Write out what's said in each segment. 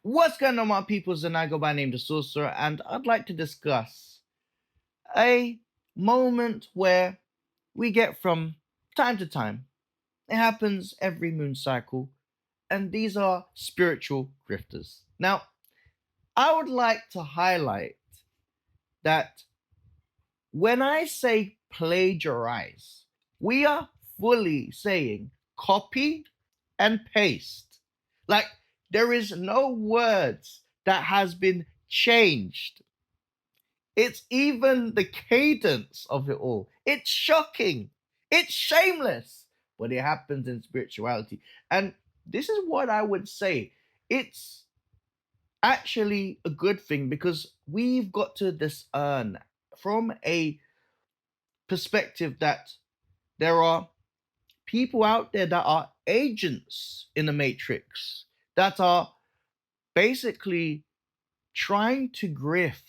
What's going on, my peoples? And I go by name the Sorcerer, and I'd like to discuss a moment where we get from time to time. It happens every moon cycle, and these are spiritual grifters. Now, I would like to highlight that when I say plagiarize, we are fully saying copy and paste. Like, there is no words that has been changed. It's even the cadence of it all. It's shocking. It's shameless. But it happens in spirituality. And this is what I would say. It's actually a good thing because we've got to discern from a perspective that there are people out there that are agents in the matrix that are basically trying to grift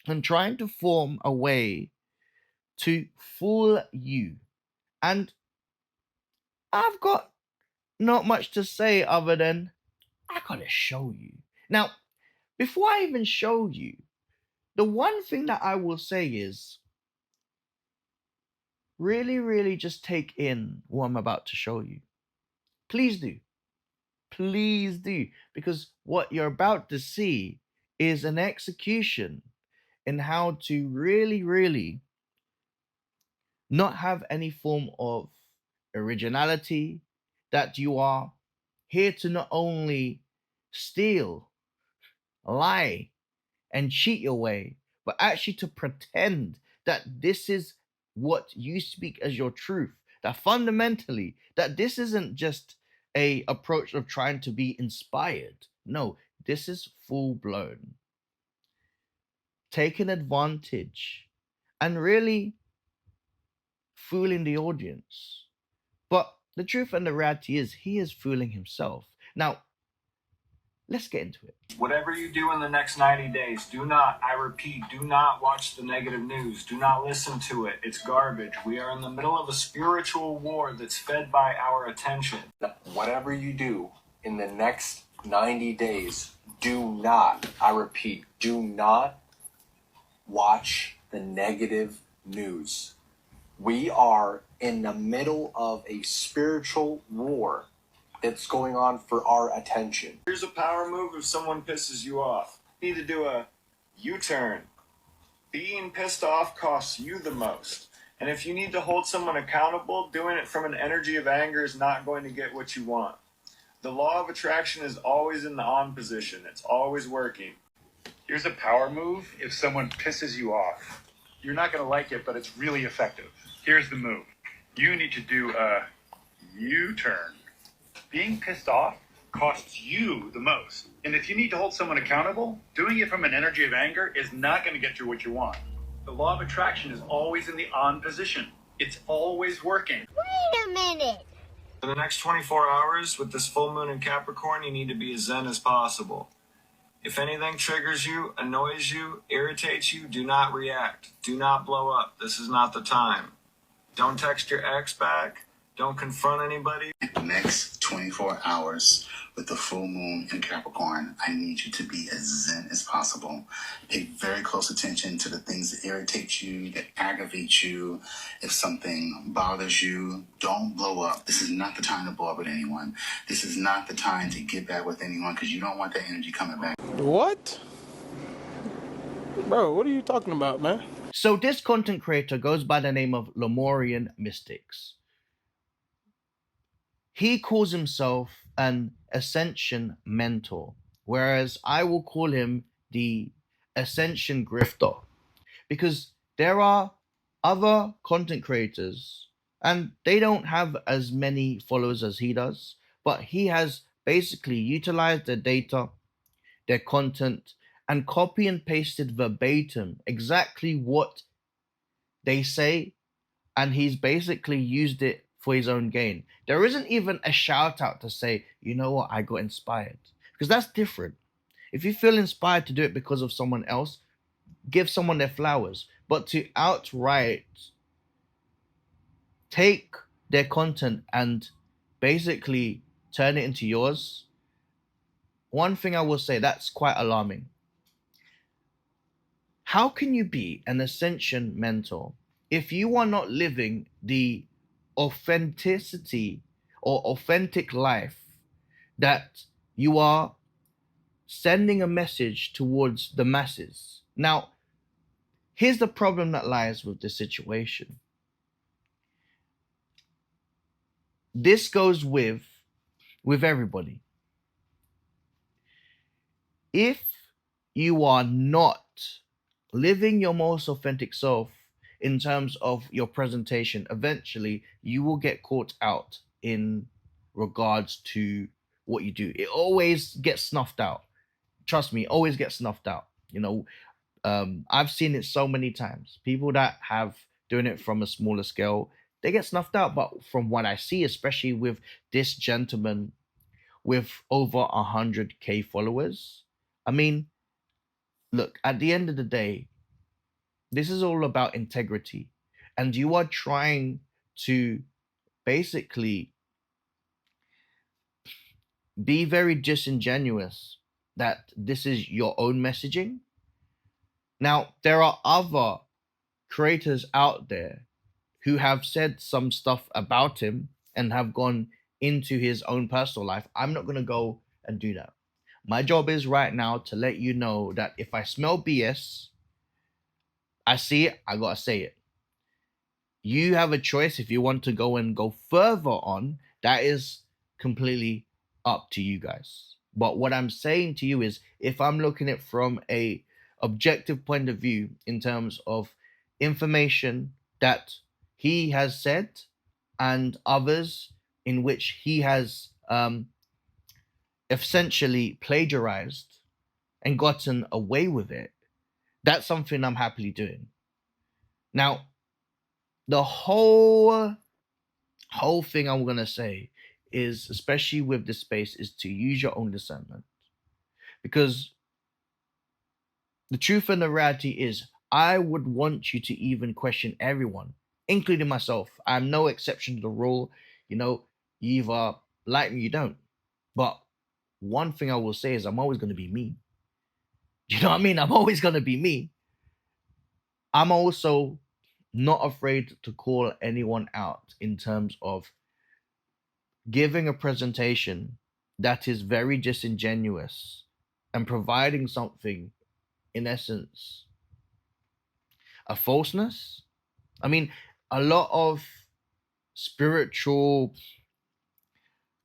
and trying to form a way to fool you. And I've got not much to say other than I gotta show you. Now, before I even show you, the one thing that I will say is really, really just take in what I'm about to show you. Please do. Please do. Because what you're about to see is an execution in how to really, really not have any form of originality, that you are here to not only steal, lie, and cheat your way, but actually to pretend that this is what you speak as your truth. That fundamentally, that this isn't just a approach of trying to be inspired. No, this is full blown taking advantage and really fooling the audience. But the truth and the reality is, he is fooling himself. Now, let's get into it. Whatever you do in the next 90 days, do not, I repeat, do not watch the negative news. Do not listen to it. It's garbage. We are in the middle of a spiritual war that's fed by our attention. Whatever you do in the next 90 days, do not, I repeat, do not watch the negative news. We are in the middle of a spiritual war that's going on for our attention. Here's a power move if someone pisses you off. You need to do a U-turn. Being pissed off costs you the most. And if you need to hold someone accountable, doing it from an energy of anger is not going to get what you want. The law of attraction is always in the on position. It's always working. Here's a power move if someone pisses you off. You're not going to like it, but it's really effective. Here's the move. You need to do a U-turn. Being pissed off costs you the most. And if you need to hold someone accountable, doing it from an energy of anger is not going to get you what you want. The law of attraction is always in the on position. It's always working. Wait a minute. For the next 24 hours, with this full moon in Capricorn, you need to be as zen as possible. If anything triggers you, annoys you, irritates you, do not react. Do not blow up. This is not the time. Don't text your ex back. Don't confront anybody. The next 24 hours with the full moon in Capricorn, I need you to be as zen as possible. Pay very close attention to the things that irritate you, that aggravate you. If something bothers you, don't blow up. This is not the time to blow up with anyone. This is not the time to get back with anyone because you don't want that energy coming back. What? Bro, what are you talking about, man? So this content creator goes by the name of LemurianMystics. He calls himself an ascension mentor, whereas I will call him the ascension grifter, because there are other content creators and they don't have as many followers as he does, but he has basically utilized their data, their content, and copy and pasted verbatim exactly what they say, and he's basically used it for his own gain. There isn't even a shout out to say, you know what, I got inspired. Because that's different. If you feel inspired to do it because of someone else, give someone their flowers. But to outright take their content and basically turn it into yours, one thing I will say that's quite alarming. How can you be an ascension mentor if you are not living the authenticity or authentic life that you are sending a message towards the masses? Now, here's the problem that lies with the situation. This goes with everybody. If you are not living your most authentic self in terms of your presentation, eventually you will get caught out in regards to what you do. It always gets snuffed out. Trust me, always gets snuffed out. I've seen it so many times. People that have doing it from a smaller scale, they get snuffed out. But from what I see, especially with this gentleman with over 100K followers, I mean, look, at the end of the day, this is all about integrity. And you are trying to basically be very disingenuous that this is your own messaging. Now, there are other creators out there who have said some stuff about him and have gone into his own personal life. I'm not going to go and do that. My job is right now to let you know that if I smell BS, I see it, I got to say it. You have a choice if you want to go further on. That is completely up to you guys. But what I'm saying to you is, if I'm looking at it from a objective point of view in terms of information that he has said and others in which he has essentially plagiarized and gotten away with it, that's something I'm happily doing. Now, the whole thing I'm gonna say is, especially with this space, is to use your own discernment. Because the truth and the reality is, I would want you to even question everyone, including myself. I'm no exception to the rule. You either like me, you don't. But one thing I will say is, I'm always gonna be me. You know what I mean? I'm always gonna be me. I'm also not afraid to call anyone out in terms of giving a presentation that is very disingenuous and providing something, in essence, a falseness. I mean, a lot of spiritual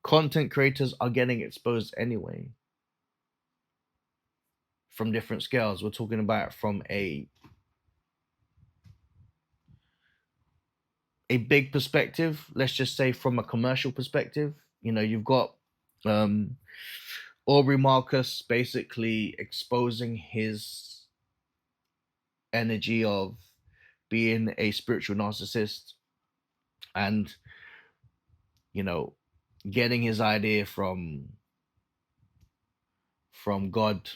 content creators are getting exposed anyway from different scales. We're talking about from a big perspective, let's just say from a commercial perspective. You've got um Aubrey Marcus basically exposing his energy of being a spiritual narcissist and you know getting his idea from God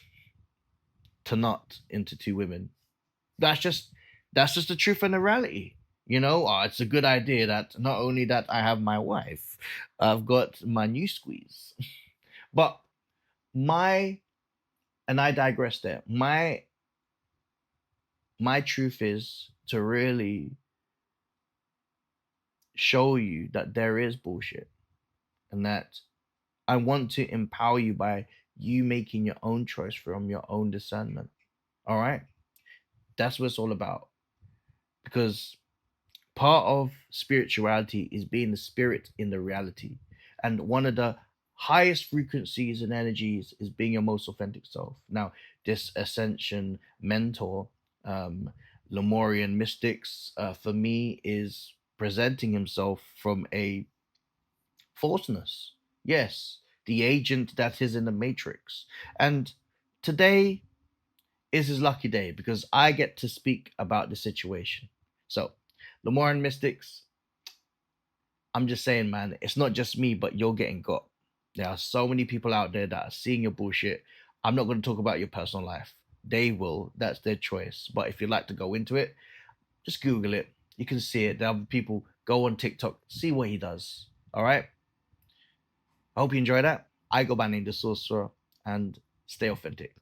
to not into two women. That's just the truth and the reality. It's a good idea that not only that I have my wife, I've got my new squeeze. But my and I digress there. My truth is to really show you that there is bullshit, and that I want to empower you by you making your own choice from your own discernment. All right? That's what it's all about. Because part of spirituality is being the spirit in the reality. And one of the highest frequencies and energies is being your most authentic self. Now, this ascension mentor, LemurianMystics, for me, is presenting himself from a falseness. Yes, the agent that is in the matrix. And today is his lucky day because I get to speak about the situation. So, LemurianMystics, I'm just saying, man, it's not just me, but you're getting got. There are so many people out there that are seeing your bullshit. I'm not going to talk about your personal life. They will. That's their choice. But if you'd like to go into it, just Google it. You can see it. There are people go on TikTok, see what he does. All right. I hope you enjoy that. I go by name the Sorcerer. and stay authentic.